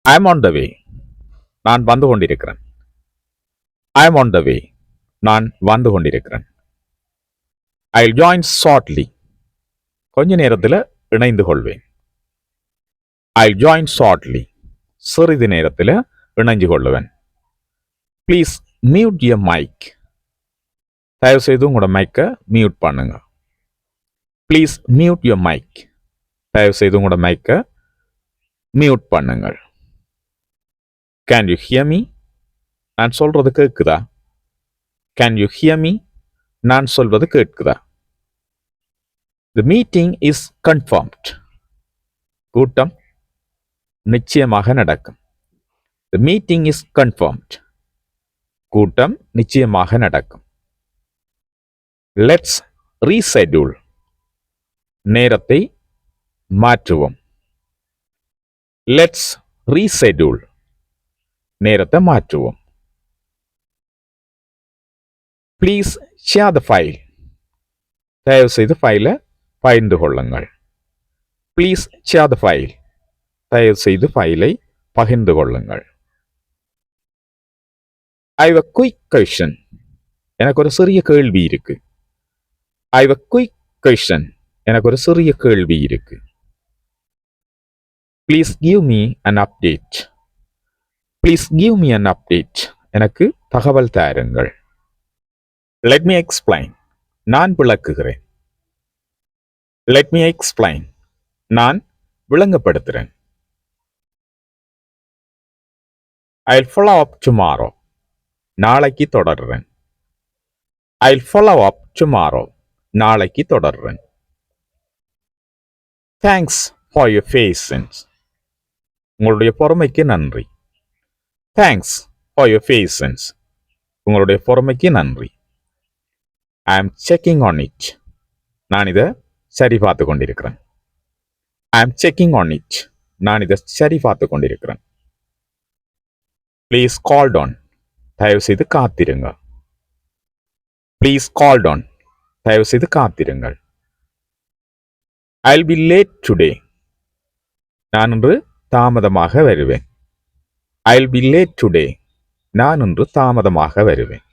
I am on the way. நான் வந்து கொண்டிருக்கிறேன். I am on the way. நான் வந்து கொண்டிருக்கிறேன். I will join shortly. கொஞ்ச நேரத்தில் இணைந்து கொள்வேன். I will join shortly. சிறிது நேரத்தில் இணைஞ்சு கொள்ளுவேன். Please mute your mic. தயவு செய்து உங்களோட மைக்கை மியூட் பண்ணுங்க. Please mute your mic. தயவு செய்து உங்களோட மைக்கை மியூட் பண்ணுங்கள். Can you hear me? நான் சொல்றது கேட்குதா? Can you hear me? நான் சொல்வது கேட்குதா? The meeting is confirmed. கூட்டம் நிச்சயமாக நடக்கும். தி மீட்டிங் இஸ் கன்ஃபார்ம்ட். கூட்டம் நிச்சயமாக நடக்கும். Let's reschedule. நேரத்தை மாற்றுவோம். Let's reschedule. நேரத்தை மாற்றுவோம். Please share the file. தயவு செய்து ஃபைலை பகிர்ந்து கொள்ளுங்கள். Please share the file. தயவு செய்து ஃபைலை பகிர்ந்து கொள்ளுங்கள். I have a quick question. எனக்கு ஒரு சிறிய கேள்வி இருக்கு. I have a quick question. எனக்கு ஒரு சிறிய கேள்வி இருக்கு. Please give me an update. Please give me an update. எனக்கு தகவல் தாருங்கள். Let me explain. நான் விளக்குகிறேன். Let me explain. நான் விளங்கப்படுத்துகிறேன். I will follow up tomorrow. நாளைக்கு தொடர்றேன். I will follow up tomorrow. நாளைக்கு தொடர்றேன். Thanks for your patience. உங்களுடைய பொறுமைக்கு நன்றி. Thanks for your patience. உங்களுடைய பொறுமைக்கு நன்றி. I am checking on it. நான் இதை சரி பார்த்து கொண்டிருக்கிறேன். I am checking on it. நான் இதை சரி பார்த்து கொண்டிருக்கிறேன். Please calm down. தயவு செய்து காத்திருங்க. Please calm down. தயவு செய்து காத்திருங்கள். I will be late today. நான் இன்று தாமதமாக வருவேன். ஐ வில் பி லேட் டுடே. நான் இன்று தாமதமாக வருவேன்.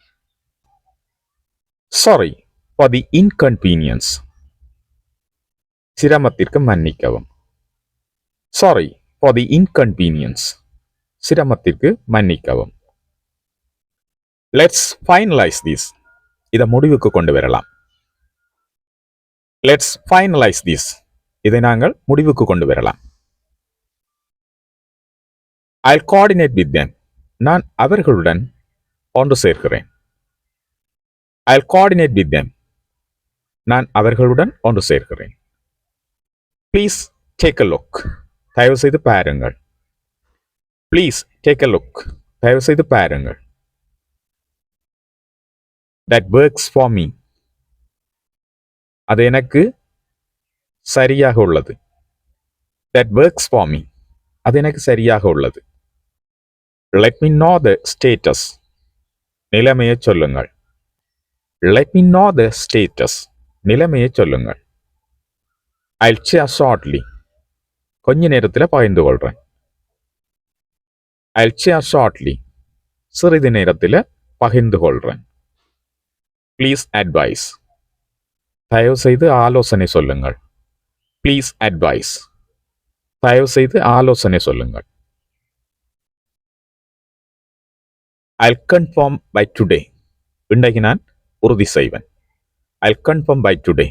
Sorry for the inconvenience. சிரமத்திற்கு மன்னிக்கவும். Sorry for the inconvenience. சிரமத்திற்கு மன்னிக்கவும். Let's finalise this. இதை முடிவுக்கு கொண்டு வரலாம். Let's finalise this. இதை நாங்கள் முடிவுக்கு கொண்டு வரலாம். I will coordinate with them. நான் அவர்களுடன் ஒன்று சேர்க்கிறேன். I will coordinate with them. நான் அவர்களுடன் ஒன்று சேர்க்கிறேன். Please take a look. தயவு செய்து பாருங்கள். Please take a look. தயவு செய்து பாருங்கள். That works for me. அது எனக்கு சரியாக உள்ளது. That works for me. அது எனக்கு சரியாக உள்ளது. Let me know the status. நிலைமையை சொல்லுங்கள். Let me know the status. நிலைமையை சொல்லுங்கள். I will share shortly. கொஞ்ச நேரத்தில் பகிர்ந்து கொள்கிறேன். I will share shortly. சிறிது நேரத்தில் பகிர்ந்து கொள்கிறேன். Please advise. தயவு செய்து ஆலோசனை சொல்லுங்கள். Please advise. தயவு செய்து ஆலோசனை சொல்லுங்கள். I will confirm by today. இன்றைக்கு நான் உறுதி செய்வேன். ஐ வில் கன்ஃபார்ம் பை டுடே.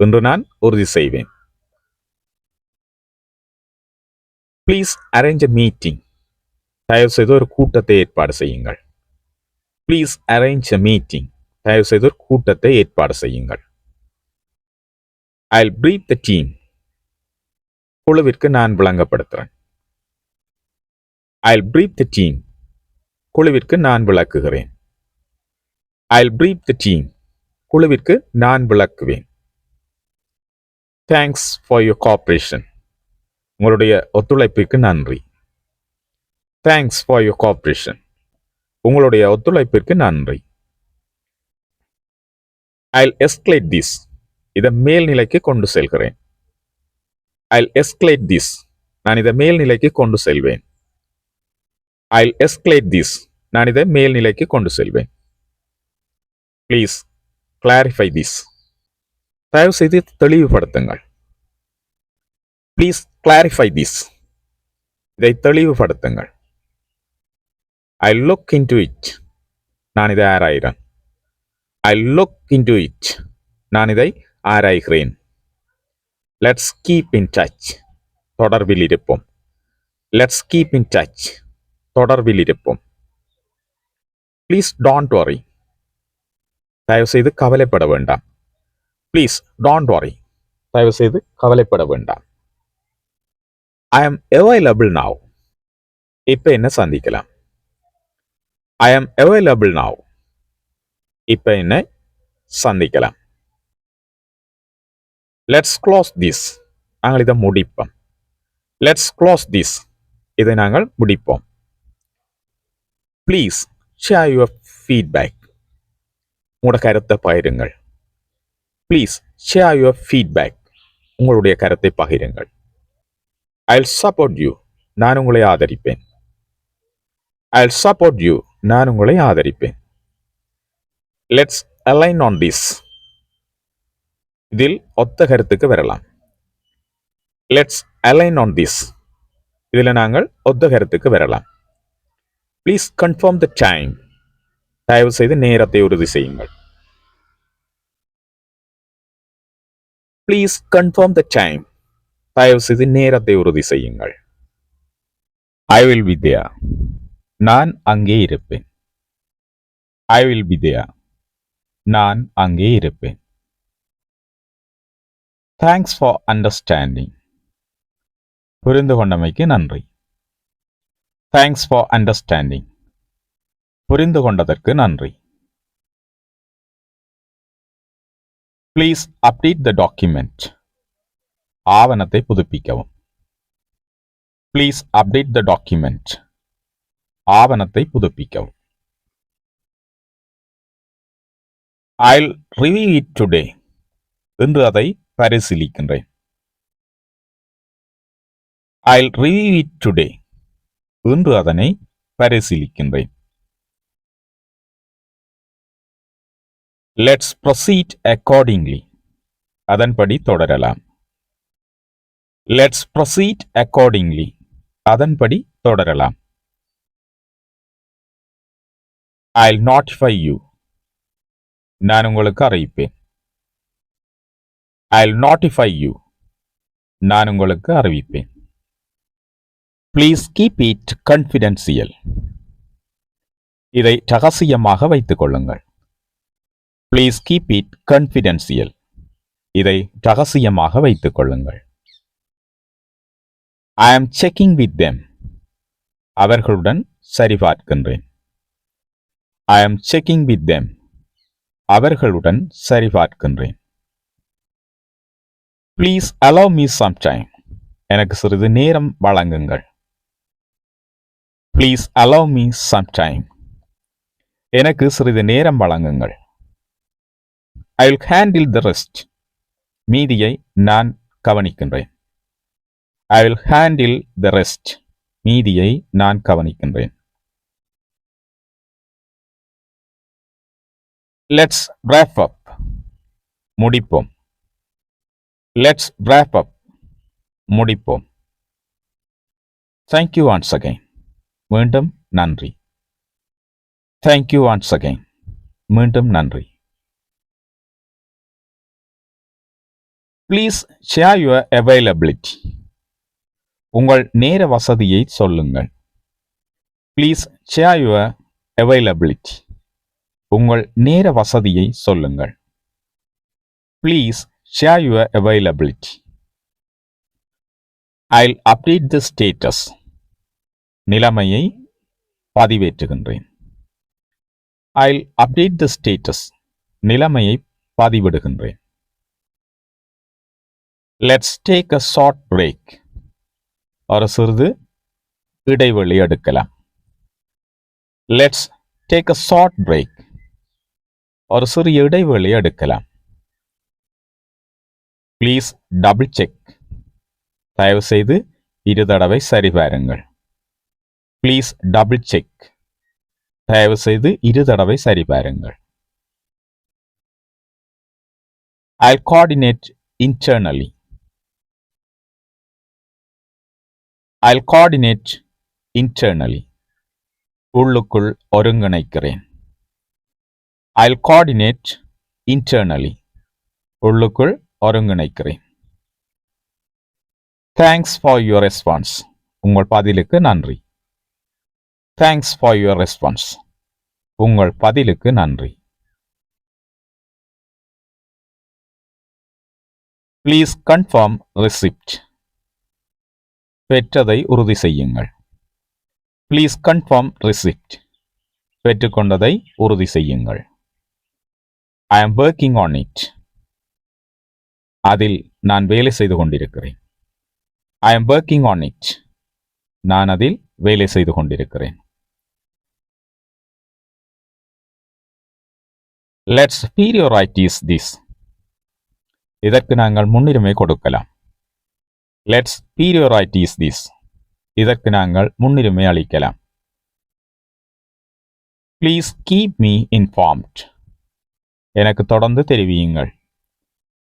இன்று நான் உறுதி செய்வேன். Please arrange a meeting. தயவு செய்து ஒரு கூட்டத்தை ஏற்பாடு செய்யுங்கள். Please arrange a meeting. தயவு செய்து ஒரு கூட்டத்தை ஏற்பாடு செய்யுங்கள். I will brief the team. குழுவிற்கு நான் விளங்கப்படுத்துகிறேன். I will brief the team. குழுவிற்கு நான் விளக்குகிறேன். I will brief the team. குழுவிற்கு நான் விளக்குவேன். Thanks for your cooperation. உங்களுடைய ஒத்துழைப்புக்கு நன்றி. Thanks for your cooperation. உங்களுடைய ஒத்துழைப்பிற்கு நன்றி. I will escalate this. இதை மேல்நிலைக்கு கொண்டு செல்கிறேன். ஐ வில் எஸ்கலேட் திஸ். நான் இதை மேல்நிலைக்கு கொண்டு செல்வேன். I'll escalate this. நான் இதை மேல்நிலைக்கு கொண்டு செல்வேன். Please clarify this. தயவு செய்து தெளிவுபடுத்துங்கள். Please clarify this. இதை தெளிவுபடுத்துங்கள். I'll look into it. நான் இதை ஆராய்கிறேன். I'll look into it. நான் இதை ஆராய்கிறேன். Let's keep in touch. தொடர்பில் இருப்போம். Let's keep in touch. தொடர்பில் இருப்போம். Please don't worry. தயவு செய்து கவலைப்பட வேண்டாம். Please don't worry. தயவு செய்து கவலைப்பட வேண்டாம். I am available now. இப்ப என்ன சந்திக்கலாம். I am available now. இப்ப என்ன சந்திக்கலாம். Let's close this. நாங்கள் இதை முடிப்போம். Let's close this. இதை நாங்கள் முடிப்போம். Please share your feedback. உங்களோட கருத்தை பகிருங்கள். Please share your feedback. உங்களுடைய கருத்தை பகிருங்கள். I'll support you. நான் உங்களை ஆதரிப்பேன். I'll support you. நான் உங்களை ஆதரிப்பேன். Let's align on this. இதில் ஒத்த கருத்துக்கு வரலாம். Let's align on this. இதில் நாங்கள் ஒத்த கருத்துக்கு வரலாம். Please confirm the time. தயவு செய்து நேரத்தை உறுதி செய்யுங்கள். Please confirm the time. தயவு செய்து நேரத்தை உறுதி செய்யுங்கள். I will be there. நான் அங்கே இருப்பேன். I will be there. நான் அங்கே இருப்பேன். Thanks for understanding. புரிந்து கொண்டமைக்கு நன்றி. Thanks for understanding. புரிந்து கொண்டதற்கு நன்றி. Please update the document. ஆவணத்தை புதுப்பிக்கவும். Please update the document. ஆவணத்தை புதுப்பிக்கவும். I'll review it today. இன்று அதை பரிசீலிக்கின்றேன். I'll review it today. இன்று அதனை பரிசீலிக்கின்றேன். Let's proceed accordingly. அதன்படி தொடரலாம். Let's proceed accordingly. அதன்படி தொடரலாம். I'll notify you. நான் உங்களுக்கு அறிவிப்பேன். I'll notify you. நான் உங்களுக்கு அறிவிப்பேன். Please keep it confidential. இதை ரகசியமாக வைத்துக் கொள்ளுங்கள். Please keep it confidential. இதை ரகசியமாக வைத்துக் கொள்ளுங்கள். I am checking with them. அவர்களுடன் சரிபார்க்கின்றேன். I am checking with them. அவர்களுடன் சரிபார்க்கின்றேன். Please allow me some time. எனக்கு சிறிது நேரம் வழங்குங்கள். Please allow me some time. எனக்கு சிறிது நேரம் வழங்குங்கள். I will handle the rest. மீதியை நான் கவனிக்கின்றேன். I will handle the rest. மீதியை நான் கவனிக்கின்றேன். Let's wrap up. முடிப்போம். Let's wrap up. முடிப்போம். Thank you once again. மீண்டும் நன்றி. Thank you once again. மீண்டும் நன்றி. Please share your availability. உங்கள் நேர வசதியை சொல்லுங்கள். Please share your availability. உங்கள் நேர வசதியை சொல்லுங்கள். Please share your availability. I'll update the status. நிலைமையை பதிவேற்றுகின்றேன். I'll update the status. நிலைமையை பதிவிடுகின்றேன். Let's take a short break. ஒரு சிறிது இடைவெளி எடுக்கலாம். Let's take a short break. ஒரு சிறிய இடைவெளி எடுக்கலாம். Please double check. தயவு செய்து இரு தடவை சரிபாருங்கள். Please double check. தயவு செய்து 2 தடவை சரிபாருங்கள். I'll coordinate internally. I'll coordinate internally. உள்ளுக்குள் ஒருங்கிணைக்கிறேன். I'll coordinate internally. உள்ளுக்குள் ஒருங்கிணைக்கிறேன். Thanks for your response. உங்கள் பதிலுக்கு நன்றி. Thanks for your response. உங்கள் பதிலுக்கு நன்றி. Please confirm receipt. பெற்றதை உறுதி செய்யுங்கள். Please confirm receipt. பெற்றுக்கொண்டதை உறுதி செய்யுங்கள். I am working on it. அதில் நான் வேலை செய்து கொண்டிருக்கிறேன். I am working on it. நான் அதில் வேலை செய்து கொண்டிருக்கிறேன். Let's prioritize this. இதற்கு நாங்கள் முன்னுரிமை கொடுக்கலாம். Let's prioritize this. இதற்கு நாங்கள் முன்னுரிமை அளிக்கலாம். Please keep me informed. எனக்கு தொடர்ந்து தெரிவியுங்கள்.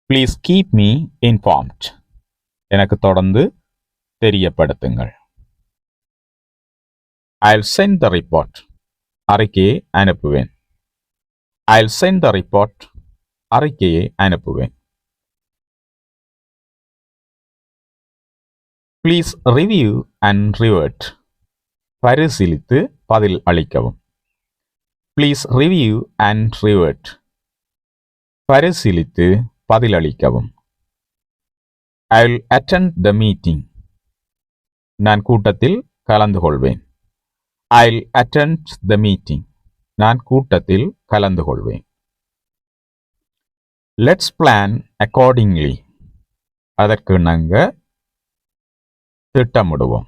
Please keep me informed. எனக்கு தொடர்ந்து தெரியப்படுத்துங்கள். I'll send the report. அறிக்கையை அனுப்புவேன். I'll send the report. அறிக்கையை அனுப்புவேன். Please review and revert. பரிசீலித்து பதில் அளிக்கவும். Please review and revert. பரிசீலித்து பதில் அளிக்கவும். I'll attend the meeting. நான் கூட்டத்தில் கலந்து கொள்வேன். I'll attend the meeting. நான் கூட்டத்தில் கலந்து கொள்வேன். Let's plan accordingly. அதற்கு நாங்கள் திட்டமிடுவோம்.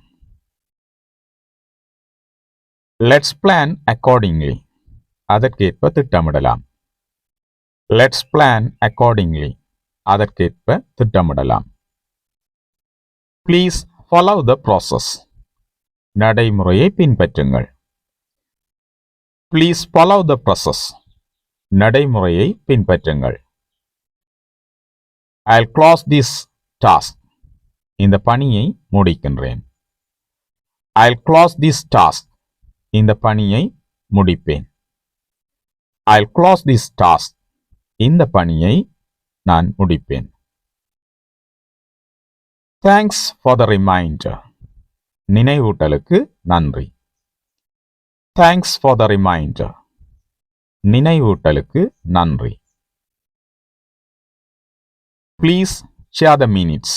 Let's plan accordingly. அதற்கேற்ப திட்டமிடலாம். Let's plan accordingly. அதற்கேற்ப திட்டமிடலாம். Please follow the process. நடைமுறையை பின்பற்றுங்கள். Please follow the process. நடைமுறையை பின்பற்றுங்கள். I'll close this task. இந்த பணியை முடிக்கின்றேன். I'll close this task. இந்த பணியை முடிப்பேன். I'll close this task. இந்த பணியை நான் முடிப்பேன். Thanks for the reminder. நினைவூட்டலுக்கு நன்றி. Thanks for the reminder. நினைவூட்டலுக்கு நன்றி. Please share the minutes.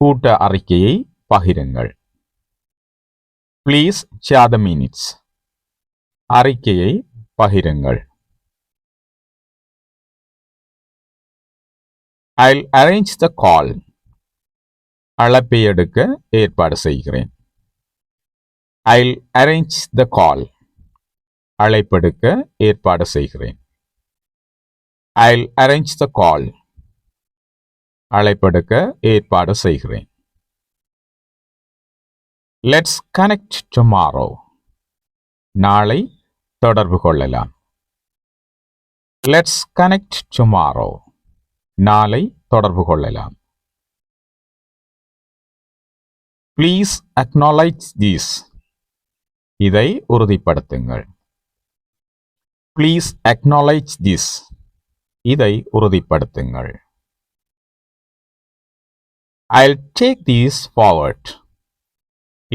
கூட்ட அறிக்கையை பகிருங்கள். Please share the minutes. அறிக்கையை பகிருங்கள். I'll arrange the call. அழைப்பை எடுக்க ஏற்பாடு செய்கிறேன். I'll arrange the call. அழைப்பெடுக்க ஏற்பாடு செய்கிறேன். I'll arrange the call. அழைப்பெடுக்க ஏற்பாடு செய்கிறேன். Let's connect tomorrow. நாளை தொடர்பு கொள்ளலாம். Let's connect tomorrow. நாளை தொடர்பு கொள்ளலாம். Please acknowledge this. இதை உறுதிப்படுத்துங்கள். Please acknowledge this. இதை உறுதிப்படுத்துங்கள். I'll take this forward.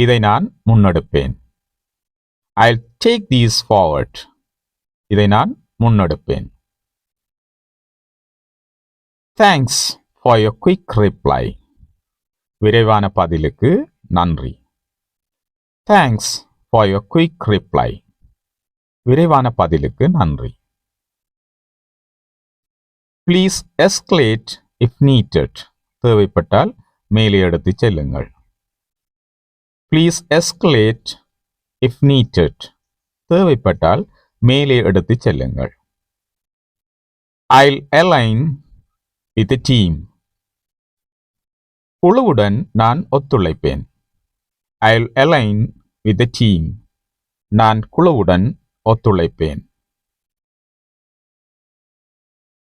இதை நான் முன்னெடுப்பேன். I'll take this forward. இதை நான் முன்னெடுப்பேன். Thanks for your quick reply. விரைவான பதிலுக்கு நன்றி. Thanks for your quick reply. விரைவான பதிலுக்கு நன்றி. Please escalate if needed. தேவைப்பட்டால் மேலே எடுத்துச் செல்லுங்கள். Please escalate if needed. தேவைப்பட்டால் மேலே எடுத்துச் செல்லுங்கள். I'll align with the team. குழுவுடன் நான் ஒத்துழைப்பேன். I'll align with the team. நான் குழுவுடன் ஒத்துழைப்பேன்.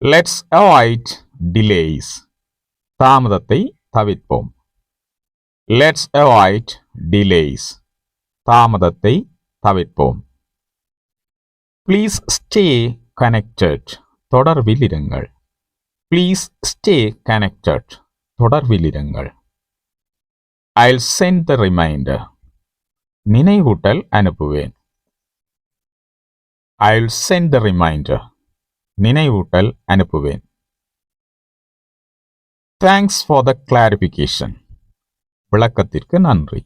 Let's avoid delays. தாமதத்தை தவிர்ப்போம். Let's avoid delays. தாமதத்தை தவிர்ப்போம். Please stay connected. தொடர்பில் இருங்கள். Please stay connected. தொடர்பில் இருங்கள். I'll send the reminder. நினைவூட்டல் அனுப்புவேன். I'll send the reminder. நினைவூட்டல் அனுப்புவேன். Thanks for the clarification. விளக்கத்திற்கு நன்றி.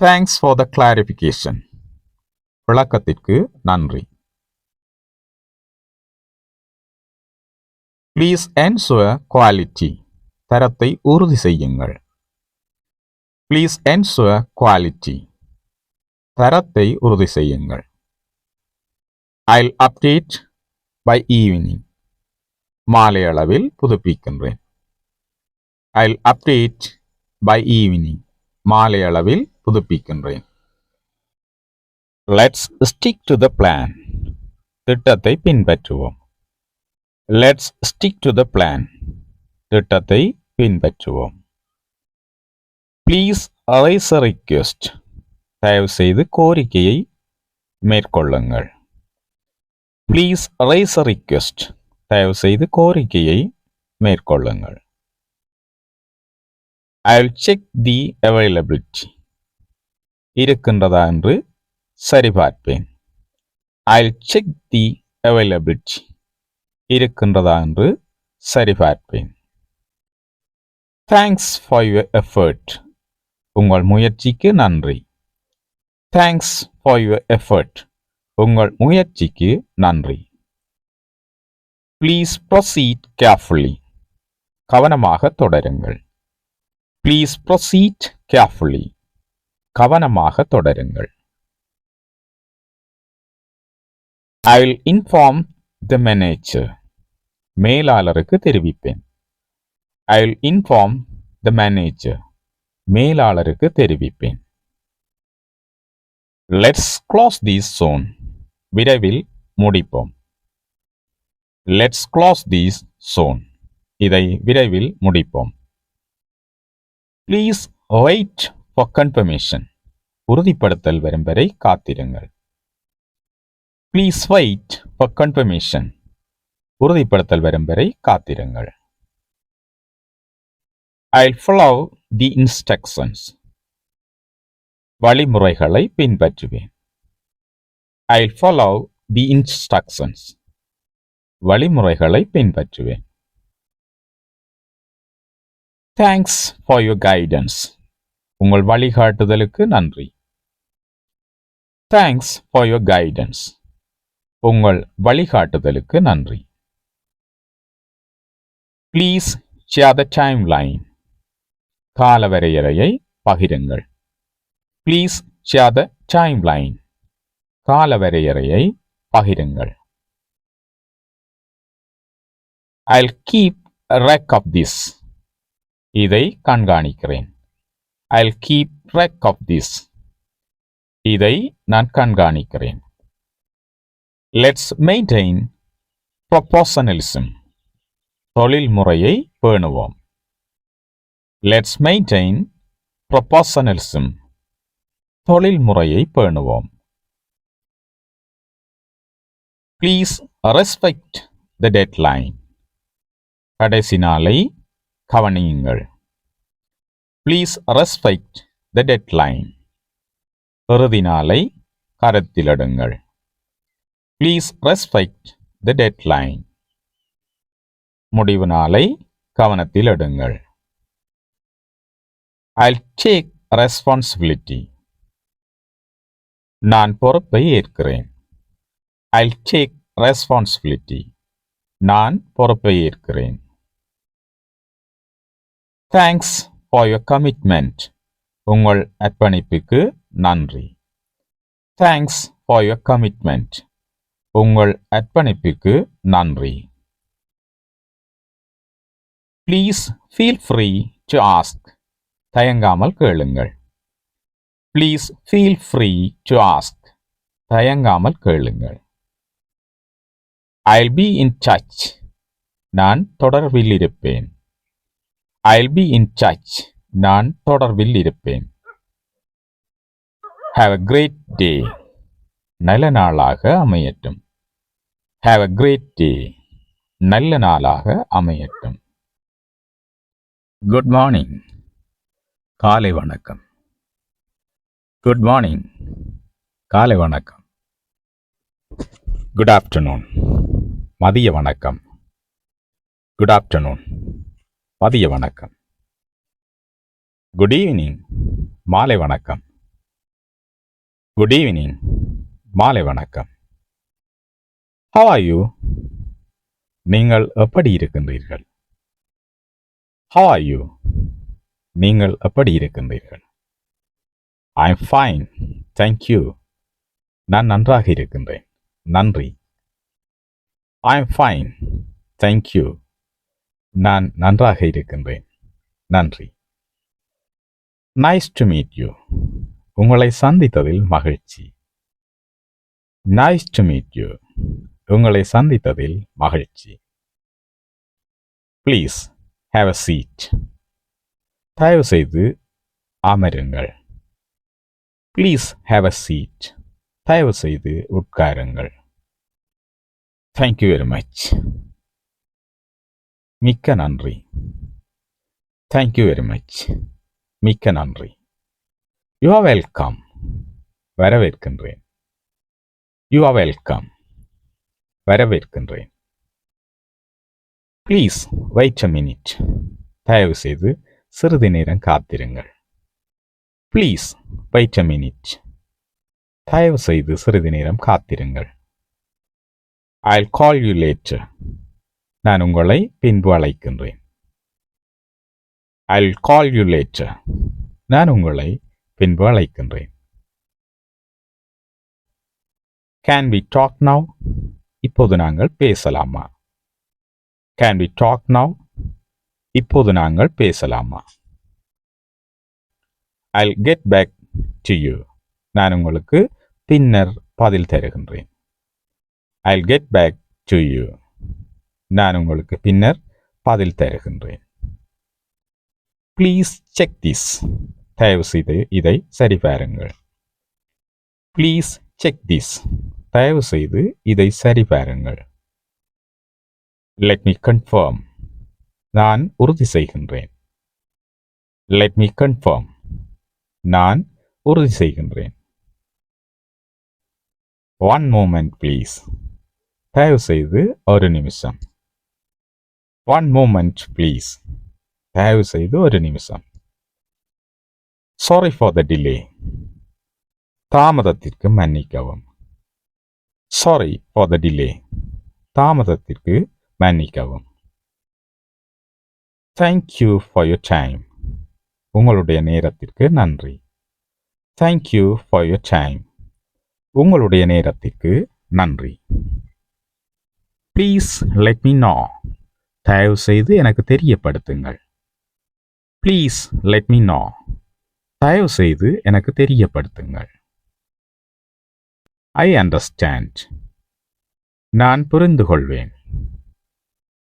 Thanks for the clarification. விளக்கத்திற்கு நன்றி. Please ensure quality. தரத்தை உறுதி செய்யுங்கள். Please ensure quality. தரத்தை உறுதி செய்யுங்கள். I'll update by evening. மாலை அளவில் புதுப்பிக்கின்றேன். I'll update by evening. மாலை அளவில் புதுப்பிக்கின்றேன். Let's stick to the plan. திட்டத்தை பின்பற்றுவோம். Let's stick to the plan. திட்டத்தை பின்பற்றுவோம். Please raise a request. தயவு செய்து கோரிக்கையை மேற்கொள்ளுங்கள். Please raise a request. தயவு செய்து கோரிக்கையை மேற்கொள்ளுங்கள். I'll check the availability. இருக்கின்றதா என்று சரிபார்ப்பேன். I'll check the availability. இருக்கின்றதா என்று சரிபார்ப்பேன். Thanks for your effort. உங்கள் முயற்சிக்கு நன்றி. Thanks for your effort. உங்கள் முயற்சிக்கு நன்றி. Please proceed carefully. கவனமாக தொடருங்கள். Please proceed carefully. கவனமாக தொடருங்கள். I'll inform the manager. மேலாளருக்கு தெரிவிப்பேன். I'll inform the manager. மேலாளருக்கு தெரிவிப்பேன். Let's close this soon. விரைவில் முடிப்போம். Let's close this soon. இதை விரைவில் முடிப்போம். Please wait for confirmation. உறுதிப்படுத்தல் வரும் வரை காத்திருங்கள். Please wait for confirmation. உறுதிப்படுத்தல் வரும் வரை காத்திருங்கள். I'll follow the instructions. வழிமுறைகளை பின்பற்றுவேன். I'll follow the instructions. வழிமுறைகளை பின்பற்றுவேன். Thanks for your guidance. உங்கள் வழிகாட்டுதலுக்கு நன்றி. Thanks for your guidance. உங்கள் வழிகாட்டுதலுக்கு நன்றி. Please share the timeline. காலவரையறையை பகிருங்கள். Please share the timeline. காலவரையறையை பகிருங்கள். I'll keep a track of this. இதை கண்காணிக்கிறேன். I'll keep track of this. இதை நான் கண்காணிக்கிறேன். Let's maintain proportionalism. தொழில் முறையை பேணுவோம். Let's maintain proportionalism. தொழில் முறையை பேணுவோம். Please respect the deadline. கடைசி நாளை கவனியுங்கள். Please respect the deadline. இறுதி நாளை கருத்திலிடுங்கள். Please respect the deadline. முடிவு நாளை கவனத்தில் எடுங்கள். I'll take responsibility. நான் பொறுப்பை ஏற்கிறேன். I'll take responsibility. நான் பொறுப்பை ஏற்கிறேன். Thanks for your commitment. உங்கள் அர்ப்பணிப்புக்கு நன்றி. Thanks for your commitment. உங்கள் அர்ப்பணிப்புக்கு நன்றி. Please feel free to ask. தயங்காமல் கேளுங்கள். Please feel free to ask. தயங்காமல் கேளுங்கள். I'll be in touch. நான் தொடர்பில் இருப்பேன். I'll be in touch. நான் தொடர்பில் இருப்பேன். Have a great day. நல்ல நாளாக அமையட்டும். Have a great day. நல்ல நாளாக அமையட்டும். Good morning. காலை வணக்கம். Good morning. காலை வணக்கம். Good afternoon. மதிய வணக்கம். Good afternoon. மதிய வணக்கம். Good evening. மாலை வணக்கம். Good evening. மாலை வணக்கம். How are you? நீங்கள் எப்படி இருக்கின்றீர்கள்? How are you? நீங்கள் எப்படி இருக்கின்றீர்கள்? I'm fine. Thank you. நான் நன்றாக இருக்கின்றேன். நன்றி. I'm fine. Thank you. நான் நன்றாக இருக்கின்றேன். நன்றி. Nice to meet you. உங்களை சந்தித்ததில் மகிழ்ச்சி. Nice to meet you. உங்களை சந்தித்ததில் மகிழ்ச்சி. Please have a seat. தயவு செய்து அமருங்கள். Please have a seat. தயவு செய்து உட்காருங்கள். Thank you very much. மிக்க நன்றி. Thank you very much. மிக்க நன்றி. You are welcome. வரவேற்கின்றேன். You are welcome. வரவேற்கின்றேன். Please wait a minute. தயவு செய்து சிறிது நேரம் காத்திருங்கள். Please wait a minute. தயவு செய்து சிறிது நேரம் காத்திருங்கள். I'll call you later. நான் உங்களை பின்பு அழைக்கின்றேன். I'll call you later. நான் உங்களை பின்பு அழைக்கின்றேன். Can we talk now? இப்போது நாங்கள் பேசலாமா? Can we talk now? இப்போது நாங்கள் பேசலாமா? I'll get back to you. நான் உங்களுக்கு பின்னர் பதில் தருகின்றேன். I'll get back to you. நான் உங்களுக்கு பின்னர் பதில் தருகின்றேன். Please check this. தயவு செய்து இதை சரிபாருங்கள். Please check this. தயவு செய்து இதை சரிபாருங்கள். Let me confirm. நான் உறுதி செய்கின்றேன். Let me confirm. நான் உறுதி செய்கின்றேன். One moment please. தயவு செய்து ஒரு நிமிஷம். One moment please. தயவு செய்து ஒரு நிமிஷம். Sorry for the delay. தாமதத்திற்கு மன்னிக்கவும். Sorry for the delay. தாமதத்திற்கு மன்னிக்கவும். Thank you for your time. உங்களுடைய நேரத்திற்கு நன்றி. Thank you for your time. உங்களுடைய நேரத்திற்கு நன்றி. Please let me know. தயவு செய்து எனக்கு தெரியப்படுத்துங்கள். Please let me know. தயவு செய்து எனக்கு தெரியப்படுத்துங்கள். I understand. நான் புரிந்துகொள்வேன்.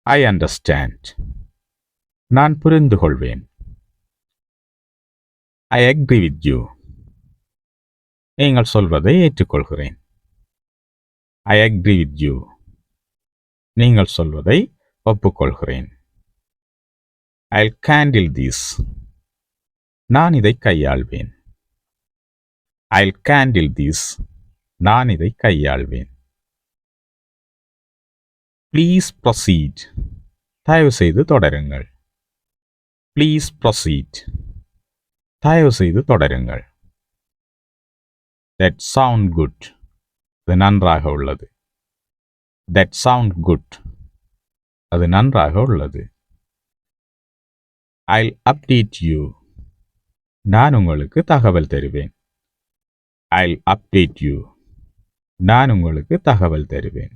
I understand. நான் புரிந்துகொள்வேன். I agree with you. நீங்கள் சொல்வதை ஏற்றுக்கொள்கிறேன். I agree with you. நீங்கள் சொல்வதை ஒப்புக்கொள்கிறேன். I'll handle this. நான் இதை கையாள்வேன். I'll handle this. நான் இதை கையாள்வேன். Please proceed. தயவு செய்து தொடருங்கள். Please proceed. தயவு செய்து தொடருங்கள். That sound good. அது நன்றாக உள்ளது. That sound good. அது நன்றாக உள்ளது. I'll update you. நான் உங்களுக்கு தகவல் தருவேன். I'll update you. நான் உங்களுக்கு தகவல் தருவேன்.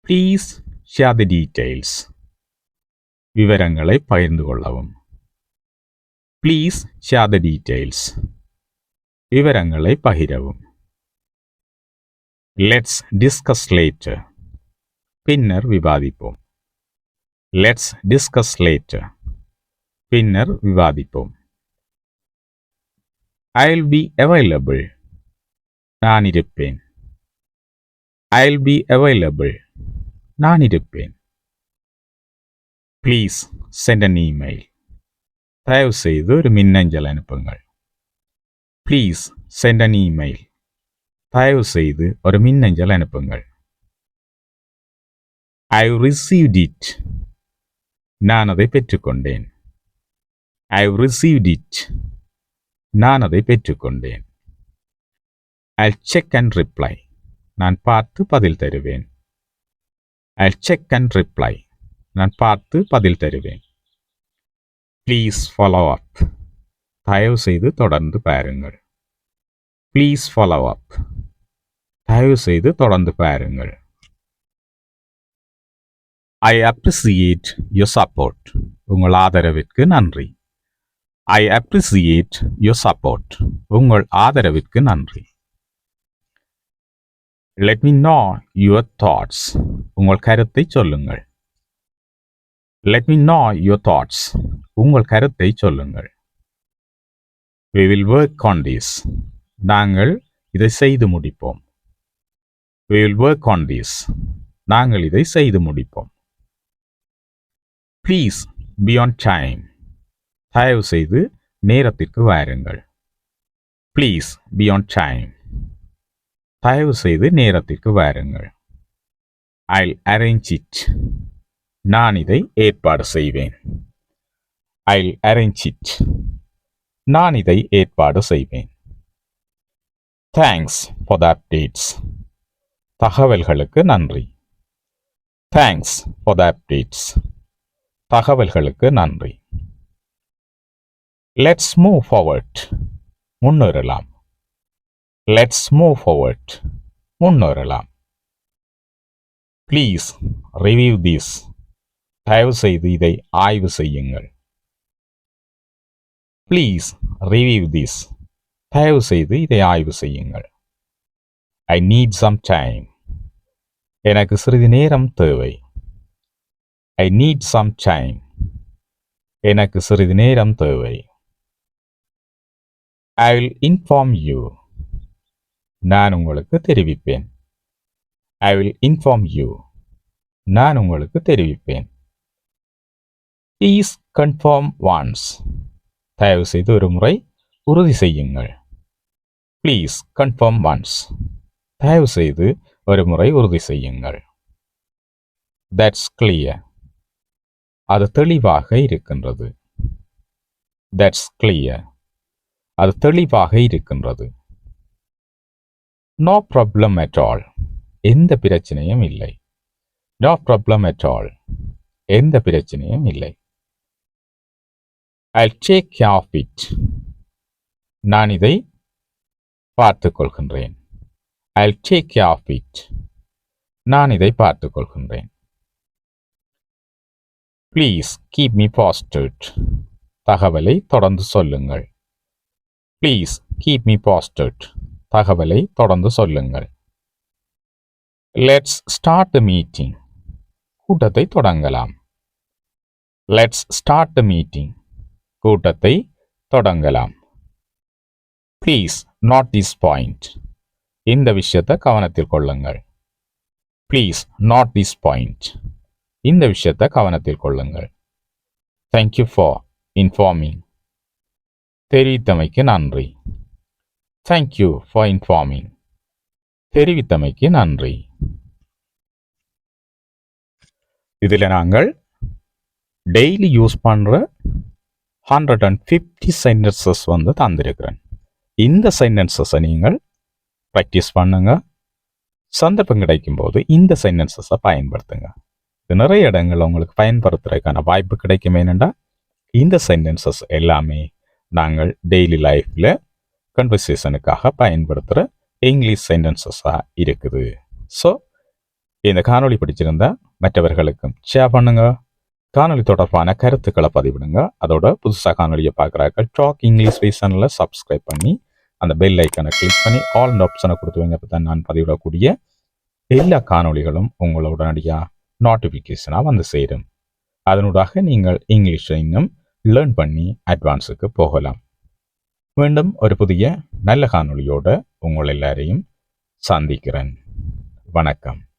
Please share the details. விவரங்களை பகிர்ந்து கொள்ளவும். Please share the details. விவரங்களை பகிரவும். Let's discuss later. பின்னர் விவாதிப்போம். Let's discuss later. பின்னர் விவாதிப்போம். I'll be available. நான் இருப்பேன். I'll be available. நான் இருப்பேன். Please send an email. தயவு செய்து ஒரு மின்னஞ்சல் அனுப்புங்கள். Please send an email. தயவு செய்து ஒரு மின்னஞ்சல் அனுப்புங்கள். I've received it. நான் அதை பெற்றுக்கொண்டேன். I've received it. நான் அதை பெற்றுக்கொண்டேன். I'll check and reply. நான் பார்த்து பதில் தருவேன். I'll check and reply. நான் பார்த்து பதில் தருவேன். Please follow up. தயவு செய்து தொடர்ந்து பாருங்கள். Please follow up. தயவு செய்து தொடர்ந்து பாருங்கள். I appreciate your support. உங்கள் ஆதரவிற்கு நன்றி. I appreciate your support. உங்கள் ஆதரவிற்கு நன்றி. Let me know your thoughts. உங்கள் கருத்தை சொல்லுங்கள். Let me know your thoughts. உங்கள் கருத்தை சொல்லுங்கள். We will work on this. நாங்கள் இதை செய்து முடிப்போம். We will work on this. நாங்கள் இதை செய்து முடிப்போம். Please be on time. தயவு செய்து நேரத்திற்கு வாருங்கள். Please be on time. தயவு செய்து நேரத்திற்கு வாருங்கள். I'll arrange it. நான் இதை ஏற்பாடு செய்வேன். I'll arrange it. நான் இதை ஏற்பாடு செய்வேன். Thanks for the updates. தகவல்களுக்கு நன்றி. Thanks for the updates. தகவல்களுக்கு நன்றி. Let's move forward. முன்னேறலாம். Let's move forward. முன்னேறலாம். Please review this. தயவு செய்து இதை ஆய்வு செய்யுங்கள். Please review this. தயவு செய்து இதை ஆய்வு செய்யுங்கள். I need some time. எனக்கு சிறிது நேரம் தேவை. I need some time. எனக்கு சிறிது நேரம் தேவை. I will inform you. நான் உங்களுக்கு தெரிவிப்பேன். I will inform you. நான் உங்களுக்கு தெரிவிப்பேன். Please confirm once. தயவு செய்து ஒரு முறை உறுதி செய்யுங்கள். Please confirm once. தயவு செய்து ஒரு முறை உறுதி செய்யுங்கள். That's clear. அது தெளிவாக இருக்கின்றது. That's clear. அது தெளிவாக இருக்கின்றது. No problem at all. எந்த பிரச்சனையும் இல்லை. No problem at all. எந்த பிரச்சனையும் இல்லை. I'll take care of it. நான் இதை பார்த்துக் கொள்கின்றேன். I'll take care of it. நான் இதை பார்த்துக் கொள்கின்றேன். Please keep me posted. தகவலை தொடர்ந்து சொல்லுங்கள். Please keep me posted. தகவலை தொடர்ந்து சொல்லுங்கள். Let's start the meeting. கூட்டத்தை தொடங்கலாம். Let's start the meeting. கூட்டத்தை தொடங்கலாம். Please note this point. இந்த விஷயத்தை கவனத்தில் கொள்ளுங்கள். Please note this point. இந்த விஷயத்தை கவனத்தில் கொள்ளுங்கள். Thank you for informing. தெரிவித்தமைக்கு நன்றி. Thank you for informing. தெரிவித்தமைக்கு நன்றி. இதில் நாங்கள் டெய்லி யூஸ் பண்ணுற 150 சென்டென்சஸ் தந்திருக்கிறேன். இந்த சென்டென்சஸை நீங்கள் ப்ராக்டிஸ் பண்ணுங்க. சந்தர்ப்பம் கிடைக்கும்போது இந்த சென்டென்சஸை பயன்படுத்துங்க. இது நிறைய இடங்கள் உங்களுக்கு பயன்படுத்துறதுக்கான வாய்ப்பு கிடைக்கும். ஏனெண்டா இந்த சென்டென்சஸ் எல்லாமே நாங்கள் டெய்லி லைஃப்பில் கன்வர்சேஷனுக்காக பயன்படுத்துகிற இங்கிலீஷ் சென்டென்சஸாக இருக்குது. ஸோ இந்த காணொளி பிடிச்சிருந்தா மற்றவர்களுக்கும் ஷேர் பண்ணுங்க. காணொளி தொடர்பான கருத்துக்களை பதிவிடுங்க. அதோட புதுசாக காணொலியை பார்க்குறாக்க டாக் இங்கிலீஷ் சேனலில் சப்ஸ்கிரைப் பண்ணி அந்த பெல் ஐக்கனை கிளிக் பண்ணி ஆல் ஆப்ஷனை கொடுத்துவீங்க. அப்போ தான் நான் பதிவிடக்கூடிய எல்லா காணொளிகளும் உங்களோட உடனடியாக நோட்டிஃபிகேஷனாக வந்து சேரும். அதனூடாக நீங்கள் இங்கிலீஷை இன்னும் லேர்ன் பண்ணி அட்வான்ஸுக்கு போகலாம். மீண்டும் ஒரு புதிய நல்ல காணொளியோடு உங்கள் எல்லாரையும் சந்திக்கிறேன். வணக்கம்.